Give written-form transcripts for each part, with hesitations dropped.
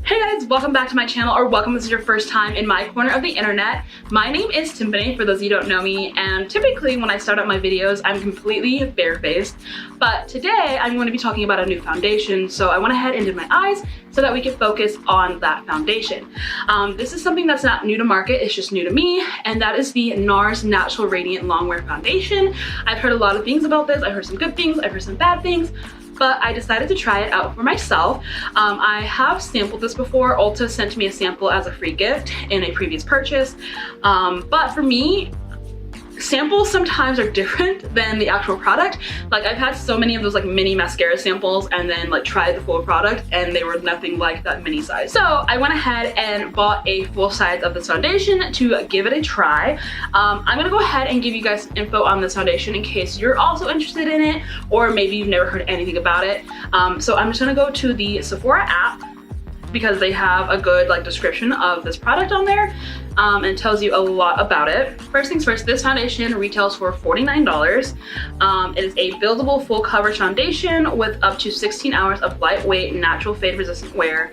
Hey guys, welcome back to my channel, or welcome if this is your first time in my corner of the internet. My name is Timpani, for those of you who don't know me, and typically when I start out my videos, I'm completely barefaced. But today, I'm going to be talking about a new foundation, so I went ahead and did my eyes so that we could focus on that foundation. This is something that's not new to market, it's just new to me, and that is the NARS Natural Radiant Longwear Foundation. I've heard a lot of things about this. I've heard some good things, I've heard some bad things, but I decided to try it out for myself. I have sampled this before. Ulta sent me a sample as a free gift in a previous purchase. But for me, samples sometimes are different than the actual product. Like, I've had so many of those like mini mascara samples and then like tried the full product and they were nothing like that mini size. So I went ahead and bought a full size of this foundation to give it a try. I'm gonna go ahead and give you guys info on this foundation in case you're also interested in it, or maybe you've never heard anything about it. So I'm just gonna go to the Sephora app because they have a good like description of this product on there, and tells you a lot about it. First things first, this foundation retails for $49. It is a buildable full coverage foundation with up to 16 hours of lightweight, natural fade resistant wear.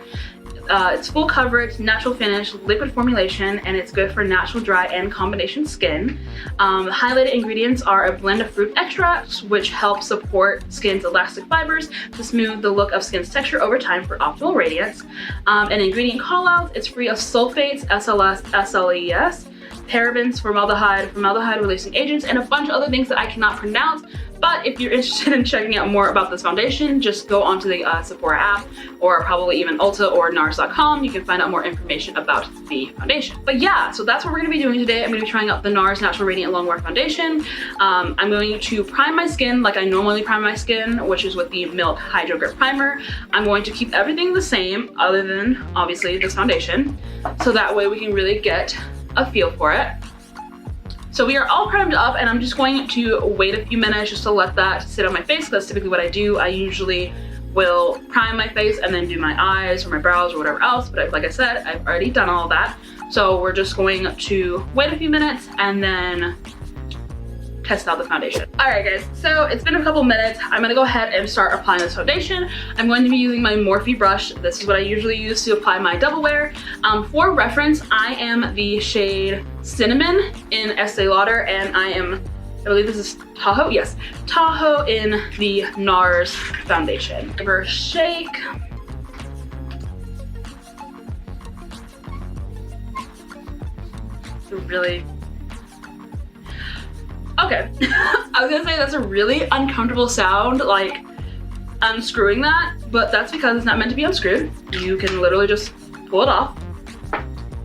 It's full coverage, natural finish, liquid formulation, and it's good for natural, dry, and combination skin. The highlighted ingredients are a blend of fruit extracts, which help support skin's elastic fibers to smooth the look of skin's texture over time for optimal radiance. And ingredient callouts, it's free of sulfates, SLS, SLES, parabens, formaldehyde releasing agents, and a bunch of other things that I cannot pronounce. But if you're interested in checking out more about this foundation, just go onto the Sephora app, or probably even Ulta or NARS.com. You can find out more information about the foundation. But yeah, so that's what we're gonna be doing today. I'm gonna be trying out the NARS Natural Radiant Longwear Foundation. I'm going to prime my skin like I normally prime my skin, which is with the Milk Hydro Grip Primer. I'm going to keep everything the same, other than obviously this foundation, so that way we can really get a feel for it. So we are all primed up, and I'm just going to wait a few minutes just to let that sit on my face. That's typically what I do. I usually will prime my face and then do my eyes or my brows or whatever else, but like I said, I've already done all that. So we're just going to wait a few minutes and then test out the foundation. All right guys, so it's been a couple minutes. I'm gonna go ahead and start applying this foundation. I'm going to be using my Morphe brush. This is what I usually use to apply my Double Wear. For reference, I am the shade Cinnamon in Estee Lauder, and I believe this is Tahoe? Yes, Tahoe in the NARS foundation. Give her a shake. Really, okay. I was gonna say that's a really uncomfortable sound, like unscrewing that, but that's because it's not meant to be unscrewed. You can literally just pull it off.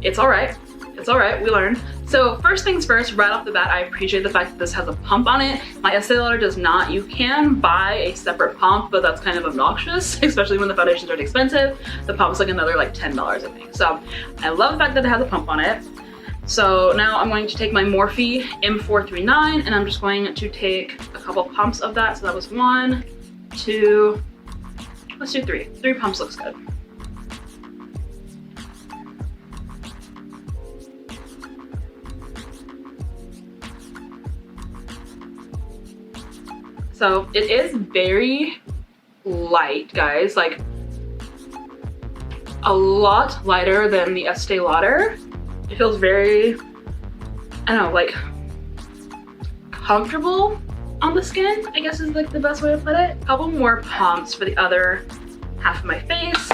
It's all right. It's all right, we learned. So first things first, right off the bat, I appreciate the fact that this has a pump on it. My Estee Lauder does not. You can buy a separate pump, but that's kind of obnoxious, especially when the foundations are expensive. The pump's like another like $10, I think. So I love the fact that it has a pump on it. So now I'm going to take my Morphe M439, and I'm just going to take a couple pumps of that. So that was 1, 2, let's do 3. 3 pumps looks good. So it is very light, guys, like a lot lighter than the Estee Lauder. It feels very, I don't know, like comfortable on the skin, I guess is like the best way to put it. A couple more pumps for the other half of my face.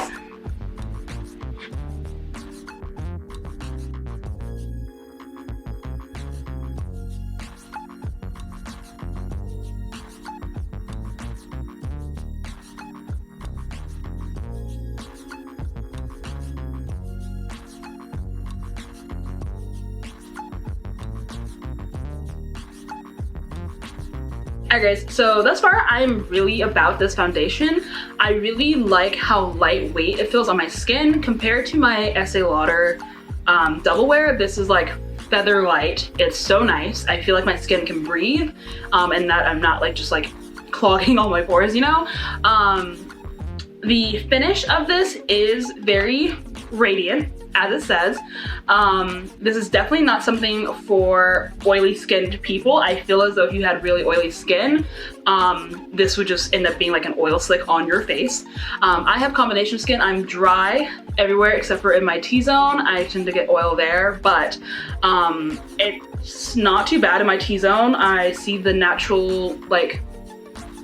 Alright guys, so thus far I'm really about this foundation. I really like how lightweight it feels on my skin compared to my Estee Lauder Double Wear. This is like feather light. It's so nice. I feel like my skin can breathe, and that I'm not like just like clogging all my pores, you know? The finish of this is very Radiant, as it says. This is definitely not something for oily skinned people. I feel as though if you had really oily skin, this would just end up being like an oil slick on your face. I have combination skin. I'm dry everywhere except for in my T-zone. I tend to get oil there, but it's not too bad in my T-zone. I see the natural like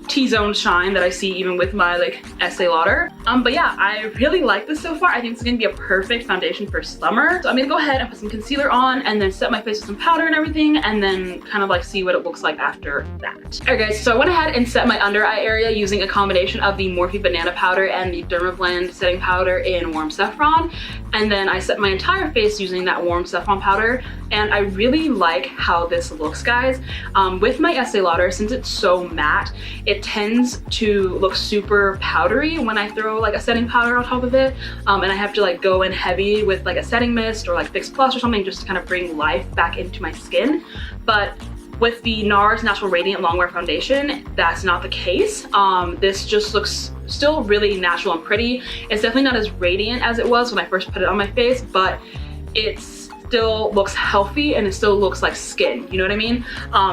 T-zone shine that I see even with my like Estee Lauder. But yeah, I really like this so far. I think it's gonna be a perfect foundation for summer. So I'm gonna go ahead and put some concealer on and then set my face with some powder and everything, and then kind of like see what it looks like after that. Alright guys, so I went ahead and set my under eye area using a combination of the Morphe Banana Powder and the Dermablend setting powder in Warm Saffron. And then I set my entire face using that Warm Saffron powder. And I really like how this looks, guys. With my Estee Lauder, since it's so matte, it tends to look super powdery when I throw like a setting powder on top of it. And I have to like go in heavy with like a setting mist or like Fix Plus or something just to kind of bring life back into my skin. But with the NARS Radiant Longwear Foundation, that's not the case. This just looks still really natural and pretty. It's definitely not as radiant as it was when I first put it on my face, but it still looks healthy and it still looks like skin, you know what I mean?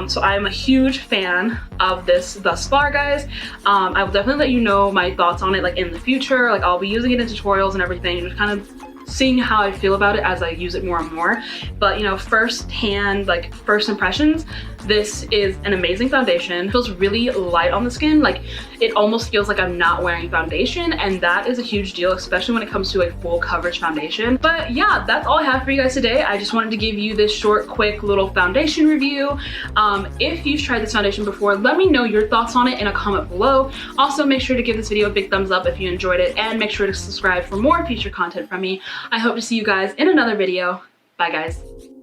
So I'm a huge fan of this thus far, guys. I will definitely let you know my thoughts on it like in the future. Like I'll be using it in tutorials and everything, just kind of seeing how I feel about it as I use it more and more. But you know, first impressions, this is an amazing foundation. It feels really light on the skin. Like it almost feels like I'm not wearing foundation, and that is a huge deal, especially when it comes to a full coverage foundation. But yeah, that's all I have for you guys today. I just wanted to give you this short, quick little foundation review. If you've tried this foundation before, let me know your thoughts on it in a comment below. Also, make sure to give this video a big thumbs up if you enjoyed it, and make sure to subscribe for more future content from me. I hope to see you guys in another video. Bye guys.